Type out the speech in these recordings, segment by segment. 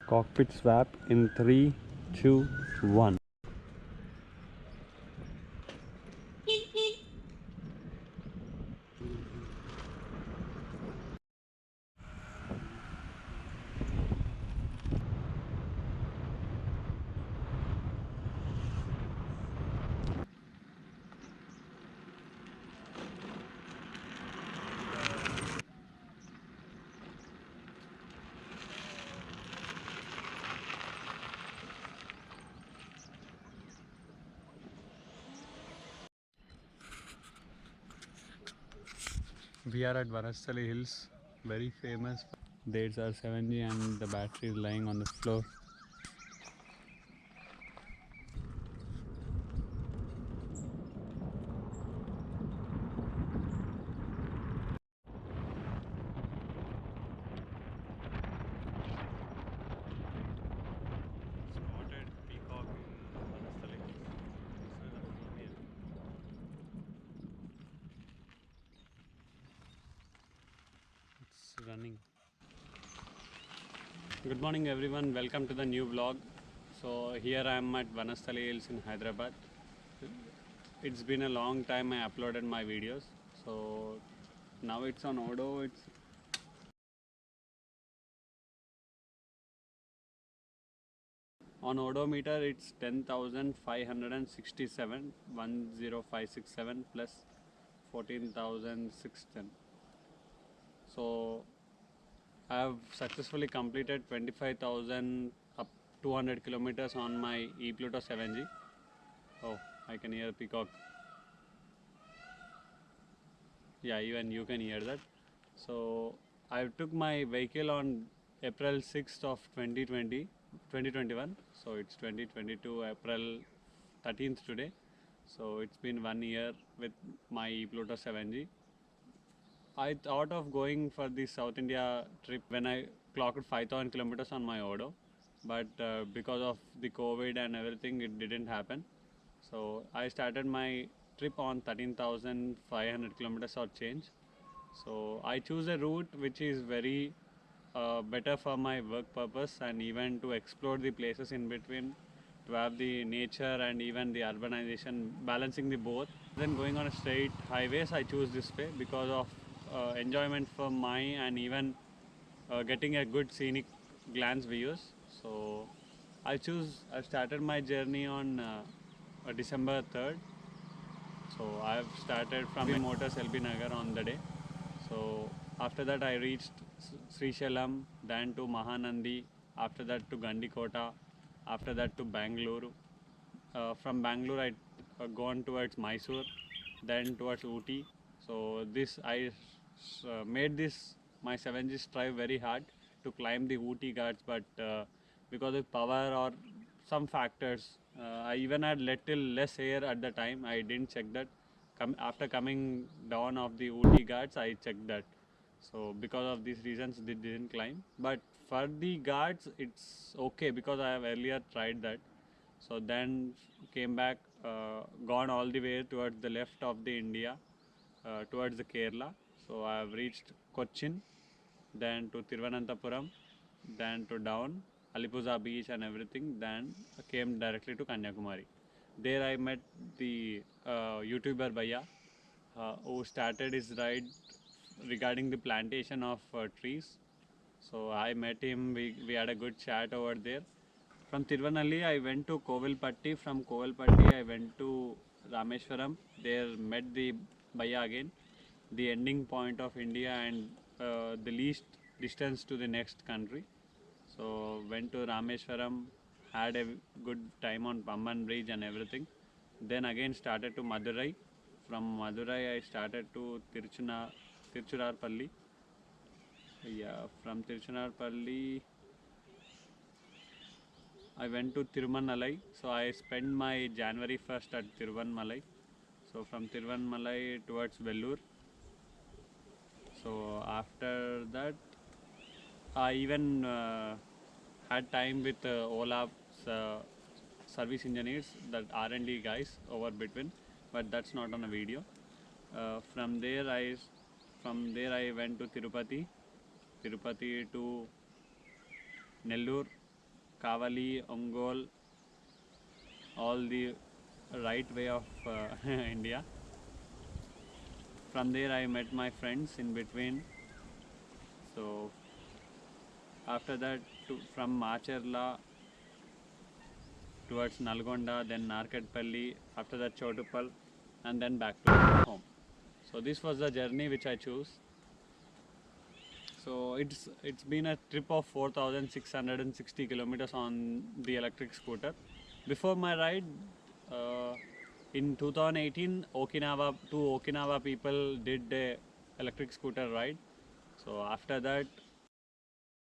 Cockpit swap in 3, 2, 1. We are at Vanasthali Hills, very famous. Dates are 7G and the battery is lying on the floor. Spotted peacock in Vanasthali Hills. This is a female. It's running. Good morning everyone, welcome to the new vlog. So here I am at Vanasthali Hills in Hyderabad. It's been a long time I uploaded my videos. So now it's on Odo. It's on odometer it's 10,567, 10567 plus 14,610. So I have successfully completed 25,000 up 200 kilometers on my Epluto7G. Oh, I can hear peacock. Yeah, even you can hear that. So I took my vehicle on April 6th of 2021. So it's 2022 April 13th today. So it's been 1 year with my Epluto7G. I thought of going for the South India trip when I clocked 5,000 kilometers on my Odo, but because of the COVID and everything, it didn't happen. So I started my trip on 13,500 kilometers or change. So I choose a route which is very better for my work purpose and even to explore the places in between, to have the nature and even the urbanization, balancing the both. Then going on a straight highways, I choose this way because of enjoyment for my and even getting a good scenic glance views. So I started my journey on December 3rd. So I've started from Motors LbNagar on the day. So after that I reached Srisailam, then to Mahanandi, after that to Gandikota, after that to Bangalore. From Bangalore I gone towards Mysore, then towards Ooty. So this I made this my 7G strive very hard to climb the Ooty Ghats, but because of power or some factors, I even had little less air at the time. I didn't check that. After coming down of the Ooty Ghats, I checked that. So because of these reasons, they didn't climb. But for the Ghats, it's okay because I have earlier tried that. So then came back, gone all the way towards the left of the India, towards the Kerala. So I have reached Cochin, then to Thiruvananthapuram, then to down Alipuza beach and everything. Then came directly to Kanyakumari. There I met the YouTuberBhaiyya, who started his ride regarding the plantation of trees. So I met him, we had a good chat over there. From Tirunelveli, I went to Kovilpatti. From Kovilpatti, I went to Rameshwaram. There met the Bhaiya again, the ending point of India and the least distance to the next country. So went to Rameshwaram, had a good time on Pamban Bridge and everything. Then again started to Madurai. From Madurai, I started to Tiruchirapalli. Yeah, from Tiruchirapalli, I went to Tiruvannamalai. So I spent my January 1st at Tiruvannamalai. So from Tiruvannamalai towards Vellore. So after that, I even had time with Ola's service engineers, that R&D guys over between, but that's not on a video. From there I went to Tirupati to Nellore, Kavali, Ongol, all the right way of India. From there I met my friends in between. So after that from Macherla towards Nalgonda, then Narkatpalli, after that Chotupal, and then back to home. So this was the journey which I chose. So it's been a trip of 4,660 kilometers on the electric scooter. Before my ride, in 2018, two Okinawa people did a electric scooter ride. So after that,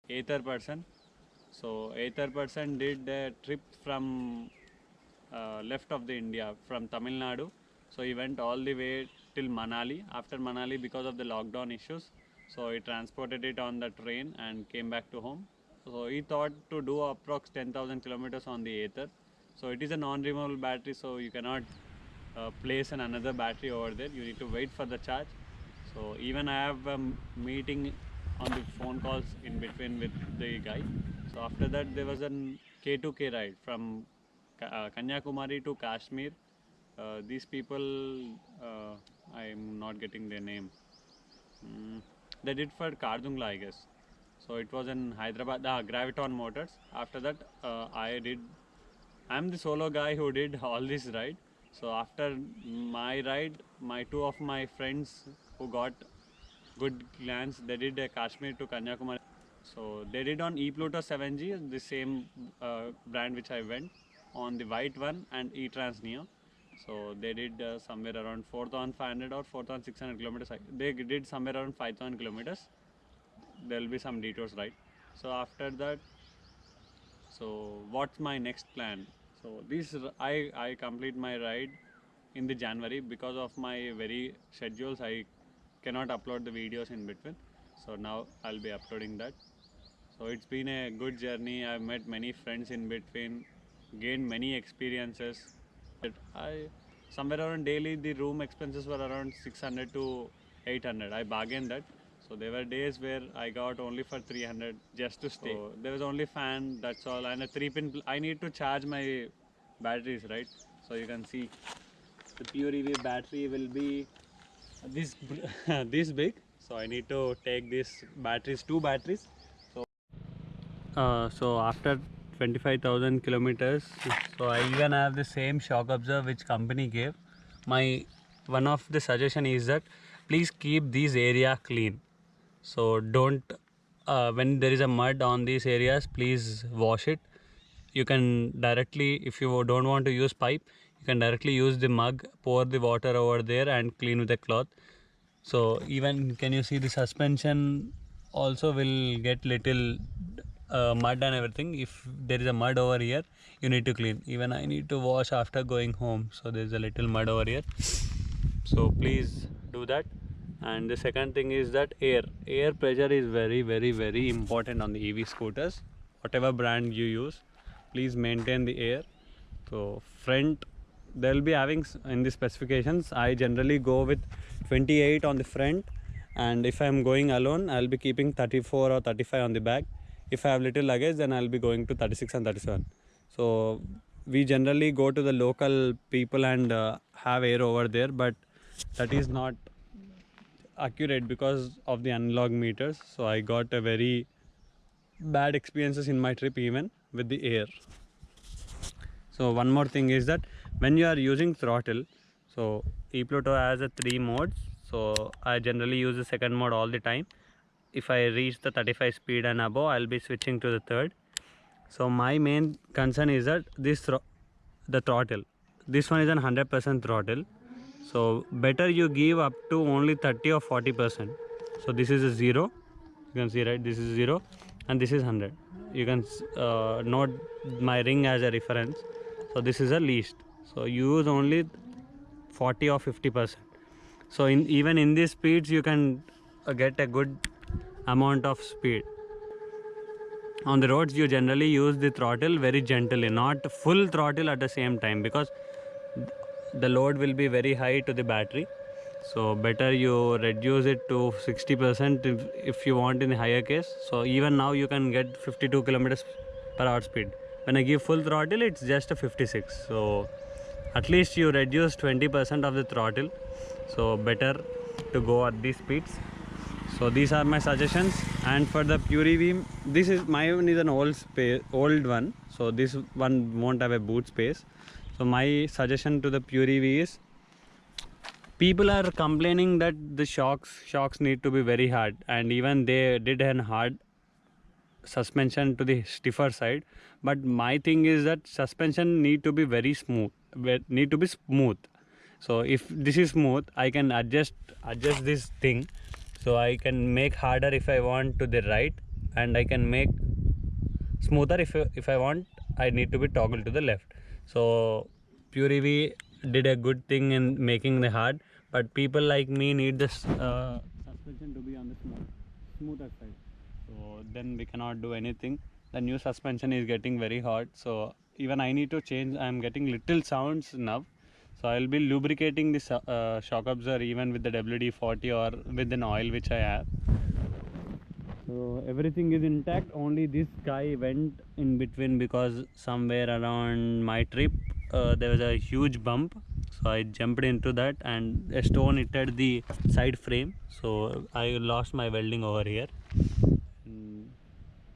Ather person. So Ather person did a trip from left of the India, from Tamil Nadu. So he went all the way till Manali. After Manali, because of the lockdown issues, so he transported it on the train and came back to home. So he thought to do approx 10,000 kilometers on the Ather. So it is a non-removable battery, so you cannot place another battery over there. You need to wait for the charge. So even I have a meeting on the phone calls in between with the guy. So after that there was an K2K ride from Kanyakumari to Kashmir. These people, I am not getting their name. They did for Kardungla, I guess. So it was in Hyderabad, Graviton Motors. After that, I am the solo guy who did all this ride. So after my ride, two of my friends who got good glance, they did a Kashmir to Kanyakumari. So they did on Epluto7G, the same brand which I went, on the white one, and E-Trans Neo. So they did somewhere around 4,500 or 4,600 kilometers. They did somewhere around 5,000 kilometers. There will be some detours, right? So after that, so what's my next plan? So this I complete my ride in the January. Because of my very schedules, I cannot upload the videos in between. So now I'll be uploading that. So it's been a good journey. I've met many friends in between, gained many experiences. Somewhere around daily the room expenses were around 600 to 800. I bargained that. So there were days where I got only for 300 just to stay. So there was only fan, that's all, and a 3-pin. I need to charge my batteries, right? So you can see the PureEV battery will be this this big. So I need to take these batteries, 2 batteries. So after 25,000 kilometers, so I even have the same shock absorber which company gave. One of the suggestion is that please keep this area clean. So don't when there is a mud on these areas, please wash it. You can directly, if you don't want to use pipe, you can directly use the mug, pour the water over there and clean with a cloth. So even can you see the suspension also will get little mud and everything. If there is a mud over here, you need to clean. Even I need to wash after going home, so there is a little mud over here. So please do that. And the second thing is that air pressure is very important on the EV scooters. Whatever brand you use, please maintain the air. So front, they'll be having in the specifications, I generally go with 28 on the front, and if I'm going alone, I'll be keeping 34 or 35 on the back. If I have little luggage, then I'll be going to 36 and 37. So we generally go to the local people and have air over there, but that is not accurate because of the analog meters. So I got a very bad experiences in my trip even with the air. So one more thing is that when you are using throttle, so Epluto has a 3 modes. So I generally use the second mode all the time. If I reach the 35 speed and above, I'll be switching to the third. So my main concern is that the throttle, this one is an 100% throttle. So better you give up to only 30 or 40%. So this is a 0. You can see, right? This is 0 and this is 100. You can note my ring as a reference. So this is a least. So use only 40 or 50%. So even in these speeds, you can get a good amount of speed. On the roads, you generally use the throttle very gently, not full throttle at the same time, because the load will be very high to the battery. So better you reduce it to 60% if you want in the higher case. So even now you can get 52 kilometers per hour speed. When I give full throttle, it's just a 56. So at least you reduce 20% of the throttle. So better to go at these speeds. So these are my suggestions. And for the PureEV, this is my one is an old one. So this one won't have a boot space. So my suggestion to the PureEV is, people are complaining that the shocks need to be very hard, and even they did an hard suspension to the stiffer side. But my thing is that suspension need to be very smooth, need to be smooth. So if this is smooth, I can adjust this thing. So I can make harder if I want to the right, and I can make smoother if I want. I need to be toggle to the left. So PureEV did a good thing in making the hard, but people like me need this suspension to be on the smoother side. So then we cannot do anything. The new suspension is getting very hot, so even I need to change. I am getting little sounds now, so I will be lubricating this shock absorber even with the WD-40 or with an oil which I have. So everything is intact. Only this guy went in between because somewhere around my trip there was a huge bump. So I jumped into that and a stone hit at the side frame. So I lost my welding over here.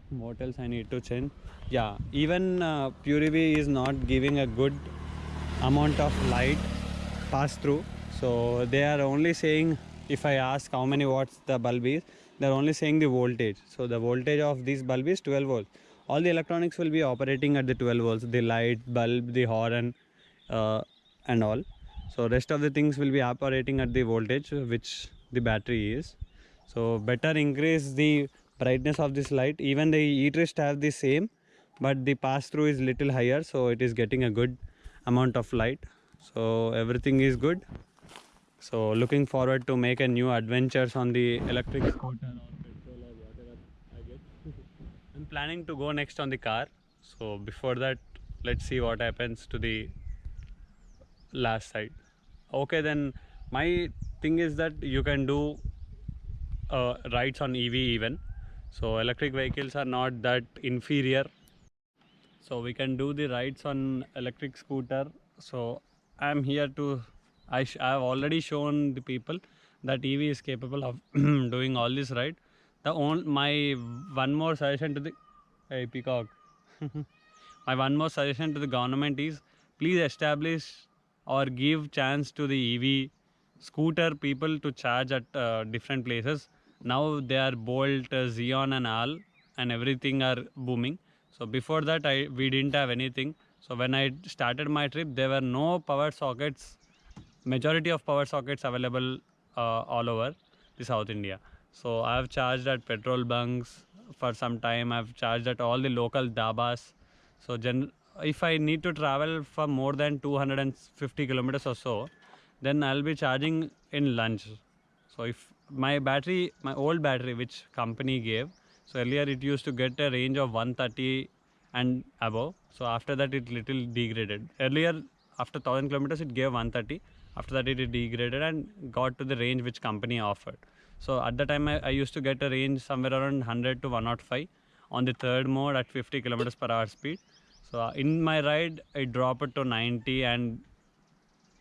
What else I need to change? Yeah, even PureEV is not giving a good amount of light pass through. So they are only saying, if I ask how many watts the bulb is, they are only saying the voltage. So the voltage of this bulb is 12 volts. All the electronics will be operating at the 12 volts, the light, bulb, the horn and all. So rest of the things will be operating at the voltage which the battery is. So better increase the brightness of this light. Even the e-twist have the same, but the pass through is little higher, so it is getting a good amount of light. So everything is good. So looking forward to make a new adventures on the electric scooter or petrol or whatever I get. I'm planning to go next on the car. So before that, let's see what happens to the last side. Okay, then my thing is that you can do rides on EV even. So electric vehicles are not that inferior. So we can do the rides on electric scooter. So I'm here to, I have already shown the people that EV is capable of doing all this ride. My one more suggestion to the, hey peacock, my one more suggestion to the government is, please establish or give chance to the EV scooter people to charge at different places. Now they are Bolt, Xeon and all, and everything are booming. So before that we didn't have anything. So when I started my trip, there were no power sockets, majority of power sockets available all over the South India. So I have charged at petrol bunks for some time. I've charged at all the local dabas. So if I need to travel for more than 250 kilometers or so, then I'll be charging in lunch. So if my old battery which company gave, so earlier it used to get a range of 130 and above. So after that it little degraded. Earlier after 1000 kilometers it gave 130. After that it degraded and got to the range which company offered. So at the time I used to get a range somewhere around 100 to 105 on the third mode at 50 kilometers per hour speed. So in my ride I dropped it to 90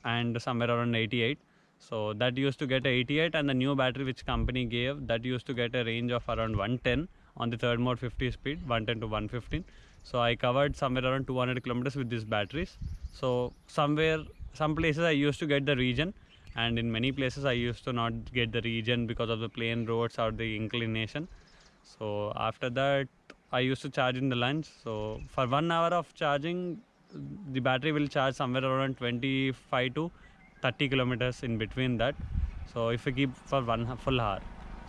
and somewhere around 88. So that used to get 88, and the new battery which company gave, that used to get a range of around 110 on the third mode 50 speed, 110 to 115. So I covered somewhere around 200 kilometers with these batteries. So some places I used to get the region, and in many places I used to not get the region because of the plain roads or the inclination. So after that I used to charge in the lunch. So for 1 hour of charging, the battery will charge somewhere around 25 to 30 kilometers in between that. So if we keep for one full hour,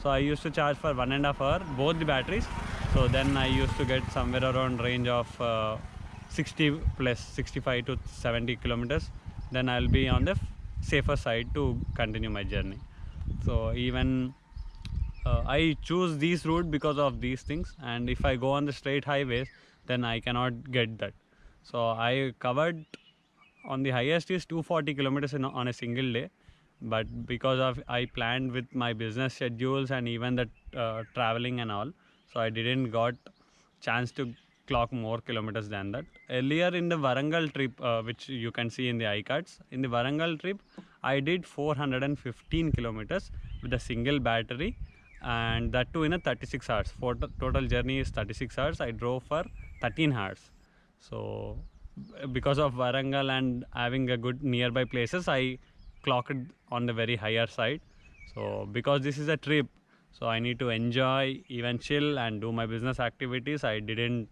so I used to charge for 1.5 hours both the batteries. So then I used to get somewhere around range of 60 plus 65 to 70 kilometers. Then I'll be on the safer side to continue my journey. So even I choose this route because of these things, and if I go on the straight highways, then I cannot get that. So I covered on the highest is 240 kilometers on a single day, but because of I planned with my business schedules and even the traveling and all, so I didn't got chance to clock more kilometers than that. Earlier in the Warangal trip, which you can see in the iCards, in the Warangal trip, I did 415 kilometers with a single battery, and that too in a 36 hours. Total journey is 36 hours. I drove for 13 hours. So because of Warangal and having a good nearby places, I clocked on the very higher side. So because this is a trip, so I need to enjoy, even chill and do my business activities. I didn't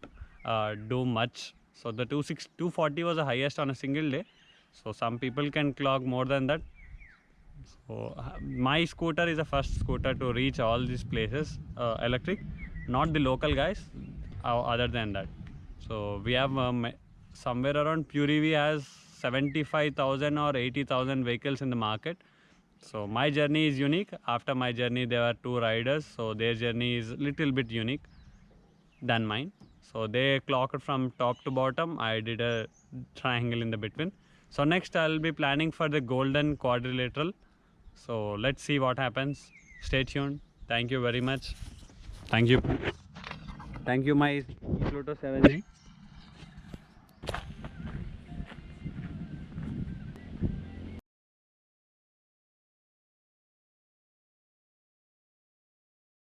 do much. So the 240 was the highest on a single day. So some people can clock more than that. So my scooter is the first scooter to reach all these places, electric, not the local guys, other than that. So we have somewhere around PureEV has 75,000 or 80,000 vehicles in the market. So my journey is unique. After my journey, there are 2 riders, so their journey is little bit unique than mine. So they clocked from top to bottom. I did a triangle in the between. So next I'll be planning for the golden quadrilateral. So let's see what happens. Stay tuned. Thank you very much. Thank you. Thank you, my Epluto7G.